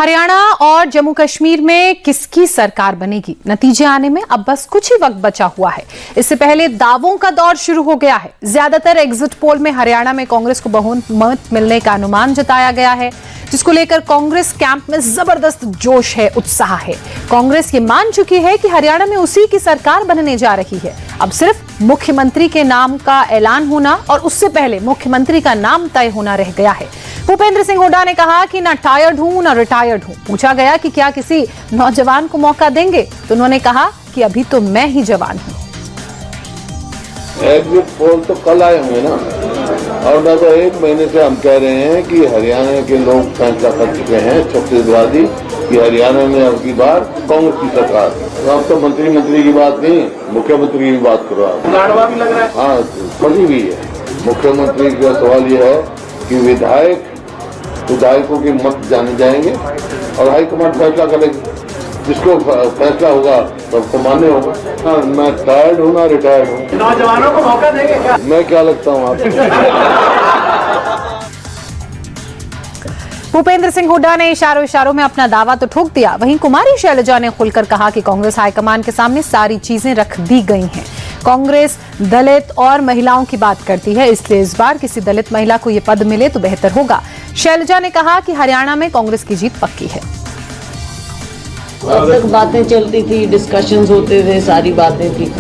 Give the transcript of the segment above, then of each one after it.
हरियाणा और जम्मू कश्मीर में किसकी सरकार बनेगी, नतीजे आने में अब बस कुछ ही वक्त बचा हुआ है। इससे पहले दावों का दौर शुरू हो गया है। ज्यादातर एग्जिट पोल में हरियाणा में कांग्रेस को बहुमत मिलने का अनुमान जताया गया है, जिसको लेकर कांग्रेस कैंप में जबरदस्त जोश है, उत्साह है। कांग्रेस ये मान चुकी है कि हरियाणा में उसी की सरकार बनने जा रही है। अब सिर्फ मुख्यमंत्री के नाम का ऐलान होना और उससे पहले मुख्यमंत्री का नाम तय होना रह गया है। भूपेंद्र सिंह हुड्डा ने कहा कि ना टायर्ड हूं ना रिटायर्ड हूं। पूछा गया कि क्या किसी नौजवान को मौका देंगे, तो उन्होंने कहा कि अभी तो मैं ही जवान हूं। एग्जिट पोल तो कल आए हुए ना, और ना तो एक महीने से हम कह रहे हैं कि हरियाणा के लोग फैसला कर चुके हैं, छत्तीसगढ़ी, कि हरियाणा में अब की बार कांग्रेस की सरकार। तो अब तो मंत्री की बात नहीं, मुख्यमंत्री की बात करो आप। लाडवा भी लग रहा है। हाँ, फंसी भी है। मुख्यमंत्री का सवाल यह है कि विधायकों के मत जाने जाएंगे और हाईकमान फैसला करेगी। जिसको फैसला होगा सबको मान्य होगा। हाँ, मैं टायर्ड हूँ ना रिटायर्ड हूँ। नौजवानों को मौका देंगे क्या? मैं क्या लगता हूँ आपको? भूपेंद्र सिंह हुड्डा ने इशारों में अपना दावा तो ठोक दिया। वहीं कुमारी शैलजा ने खुलकर कहा कि कांग्रेस हाईकमान के सामने सारी चीजें रख दी गई हैं। कांग्रेस दलित और महिलाओं की बात करती है, इसलिए इस बार किसी दलित महिला को यह पद मिले तो बेहतर होगा। शैलजा ने कहा कि हरियाणा में कांग्रेस की जीत पक्की है। अब तक बातें चलती थी, डिस्कशंस होते थे, सारी बातें थी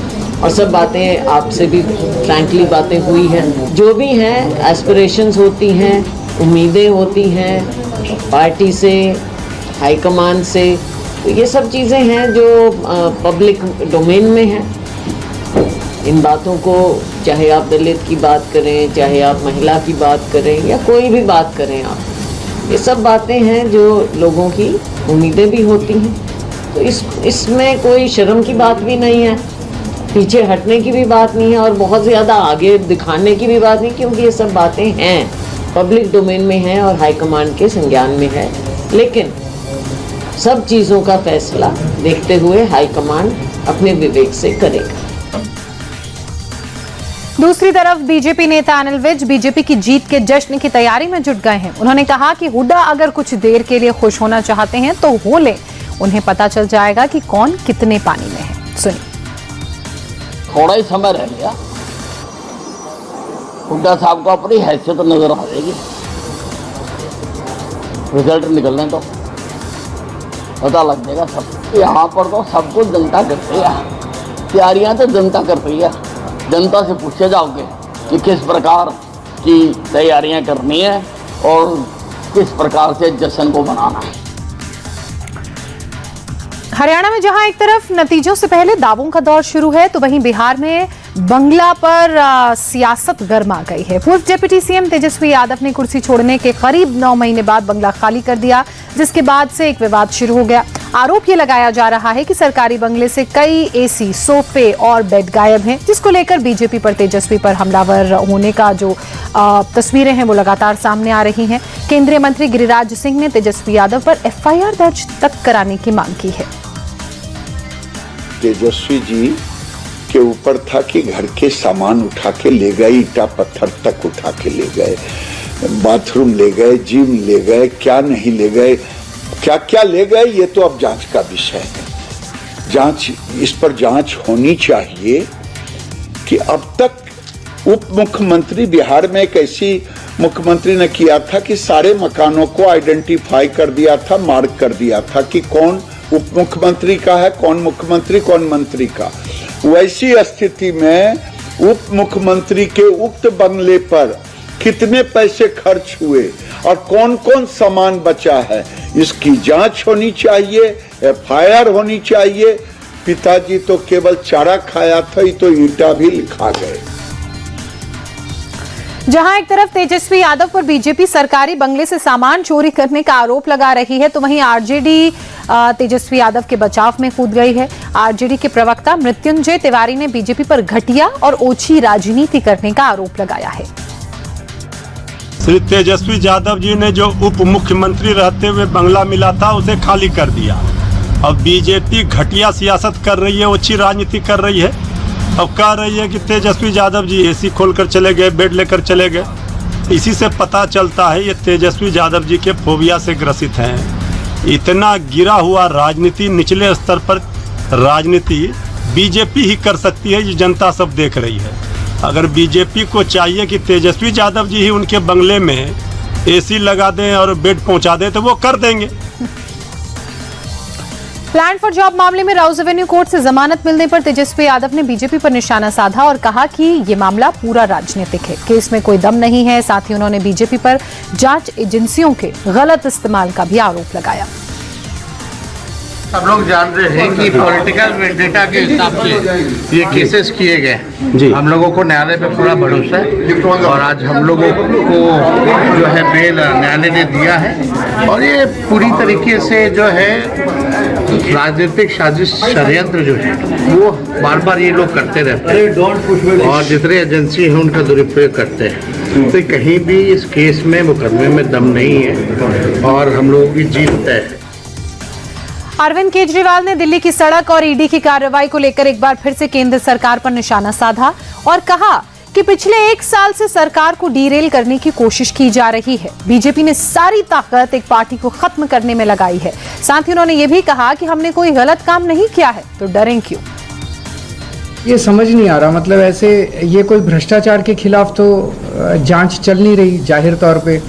और सब बातें आपसे भी फ्रैंकली बातें हुई हैं। जो भी हैं एस्पिरेशंस होती हैं, उम्मीदें होती हैं पार्टी से, हाईकमान से, तो ये सब चीज़ें हैं जो पब्लिक डोमेन में हैं। इन बातों को चाहे आप दलित की बात करें, चाहे आप महिला की बात करें या कोई भी बात करें आप, ये सब बातें हैं जो लोगों की उम्मीदें भी होती हैं। तो इसमें कोई शर्म की बात भी नहीं है, पीछे हटने की भी बात नहीं है और बहुत ज़्यादा आगे दिखाने की भी बात नहीं, क्योंकि ये सब बातें हैं, पब्लिक डोमेन में हैं और हाईकमान के संज्ञान में है। लेकिन सब चीज़ों का फैसला देखते हुए हाईकमान अपने विवेक से करेगा। दूसरी तरफ बीजेपी नेता अनिल विज बीजेपी की जीत के जश्न की तैयारी में जुट गए हैं। उन्होंने कहा कि हुड्डा अगर कुछ देर के लिए खुश होना चाहते हैं तो हो ले, उन्हें पता चल जाएगा कि कौन कितने पानी में है। सुनिए। थोड़ा ही समय रह गया, हुड्डा साहब को अपनी हैसियत तो नजर आ जाएगी। रिजल्ट निकलने तो पता लग जाएगा सब। यहाँ पर तो सब कुछ जनता करती है, तैयारियां तो जनता कर रही है। जनता से पूछे जाओगे कि किस प्रकार की तैयारियां करनी है और किस प्रकार से जश्न को बनाना है। हरियाणा में जहां एक तरफ नतीजों से पहले दावों का दौर शुरू है, तो वहीं बिहार में बंगला पर सियासत गर्मा गई है। पूर्व डिप्टी सीएम तेजस्वी यादव ने कुर्सी छोड़ने के करीब 9 महीने बाद बंगला खाली कर दिया, जिसके बाद से एक विवाद शुरू हो गया। आरोप ये लगाया जा रहा है कि सरकारी बंगले से कई एसी, सोफे और बेड गायब हैं, जिसको लेकर बीजेपी पर तेजस्वी पर हमलावर होने का जो तस्वीरें हैं वो लगातार सामने आ रही हैं। केंद्रीय मंत्री गिरिराज सिंह ने तेजस्वी यादव पर एफआईआर दर्ज तक कराने की मांग की है। तेजस्वी जी के ऊपर था कि घर के सामान उठा के ले गए, ईटा पत्थर तक उठा के ले गए, बाथरूम ले गए, जिम ले गए, क्या नहीं ले गए, क्या क्या ले गए, ये तो अब जांच का विषय है। इस पर जांच होनी चाहिए कि अब तक उप मुख्यमंत्री, बिहार में एक ऐसी मुख्यमंत्री ने किया था कि सारे मकानों को आइडेंटिफाई कर दिया था, मार्क कर दिया था कि कौन उप मुख्यमंत्री का है, कौन मुख्यमंत्री, कौन मंत्री का। वैसी स्थिति में उप मुख्यमंत्री के उक्त बंगले पर कितने पैसे खर्च हुए और कौन कौन सामान बचा है, इसकी जांच होनी चाहिए, एफआईआर होनी चाहिए। पिताजी तो केवल चारा खाया था, ये तो ईटा भी लिखा गए। जहां एक तरफ तेजस्वी यादव पर बीजेपी सरकारी बंगले से सामान चोरी करने का आरोप लगा रही है, तो वहीं आरजेडी तेजस्वी यादव के बचाव में कूद गई है। आरजेडी के प्रवक्ता मृत्युंजय तिवारी ने बीजेपी पर घटिया और ओछी राजनीति करने का आरोप लगाया है। श्री तेजस्वी यादव जी ने जो उप मुख्यमंत्री रहते हुए बंगला मिला था उसे खाली कर दिया। अब बीजेपी घटिया सियासत कर रही है, ओछी राजनीति कर रही है। अब कह रही है कि तेजस्वी यादव जी एसी खोलकर चले गए, बेड लेकर चले गए। इसी से पता चलता है ये तेजस्वी यादव जी के फोबिया से ग्रसित हैं। इतना गिरा हुआ राजनीति, निचले स्तर पर राजनीति बीजेपी ही कर सकती है, ये जनता सब देख रही है। अगर बीजेपी को चाहिए कि तेजस्वी यादव जी ही उनके बंगले में एसी लगा दें और बेड पहुंचा दें तो वो कर देंगे। प्लान फॉर जॉब मामले में राउज एवेन्यू कोर्ट से जमानत मिलने पर तेजस्वी यादव ने बीजेपी पर निशाना साधा और कहा कि ये मामला पूरा राजनीतिक है, केस में कोई दम नहीं है। साथ ही उन्होंने बीजेपी पर जांच एजेंसियों के गलत इस्तेमाल का भी आरोप लगाया। सब लोग जान रहे हैं कि पॉलिटिकल वेंडेटा के हिसाब से ये केसेस किए गए। हम लोगों को न्यायालय पे पूरा भरोसा है और आज हम लोगों को जो है बेल न्यायालय ने दिया है और ये पूरी तरीके से जो है राजनीतिक साजिश षड्यंत्र जो है वो बार बार ये लोग करते रहते हैं और जितने एजेंसी हैं उनका दुरुपयोग करते हैं। तो कहीं भी इस केस में मुकदमे में दम नहीं है और हम लोगों की जीत तय है। अरविंद केजरीवाल ने दिल्ली की सड़क और ईडी की कार्रवाई को लेकर एक बार फिर से केंद्र सरकार पर निशाना साधा और कहा कि पिछले 1 साल से सरकार को डीरेल करने की कोशिश की जा रही है। बीजेपी ने सारी ताकत एक पार्टी को खत्म करने में लगाई है। साथ ही उन्होंने ये भी कहा कि हमने कोई गलत काम नहीं किया है तो डरें क्यों। ये समझ नहीं आ रहा, मतलब ऐसे ये कोई भ्रष्टाचार के खिलाफ तो जांच चल नहीं रही। जाहिर तौर पे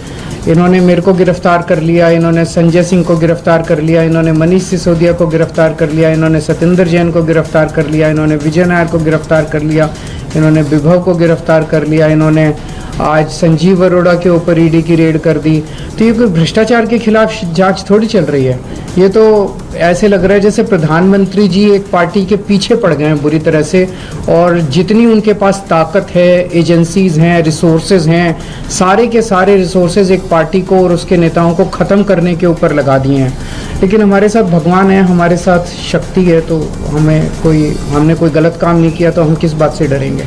इन्होंने मेरे को गिरफ्तार कर लिया, इन्होंने संजय सिंह को गिरफ्तार कर लिया, इन्होंने मनीष सिसोदिया को गिरफ्तार कर लिया, इन्होंने सत्येंद्र जैन को गिरफ्तार कर लिया, इन्होंने विजय नायर को गिरफ्तार कर लिया, इन्होंने विभव को गिरफ्तार कर लिया, इन्होंने आज संजीव अरोड़ा के ऊपर ईडी की रेड कर दी। तो ये कोई भ्रष्टाचार के खिलाफ जांच थोड़ी चल रही है। ये तो ऐसे लग रहा है जैसे प्रधानमंत्री जी एक पार्टी के पीछे पड़ गए हैं बुरी तरह से और जितनी उनके पास ताकत है, एजेंसीज हैं, रिसोर्सेज हैं, सारे के सारे रिसोर्सेज एक पार्टी को और उसके नेताओं को ख़त्म करने के ऊपर लगा दिए हैं। लेकिन हमारे साथ भगवान है, हमारे साथ शक्ति है, तो हमने कोई गलत काम नहीं किया तो हम किस बात से डरेंगे।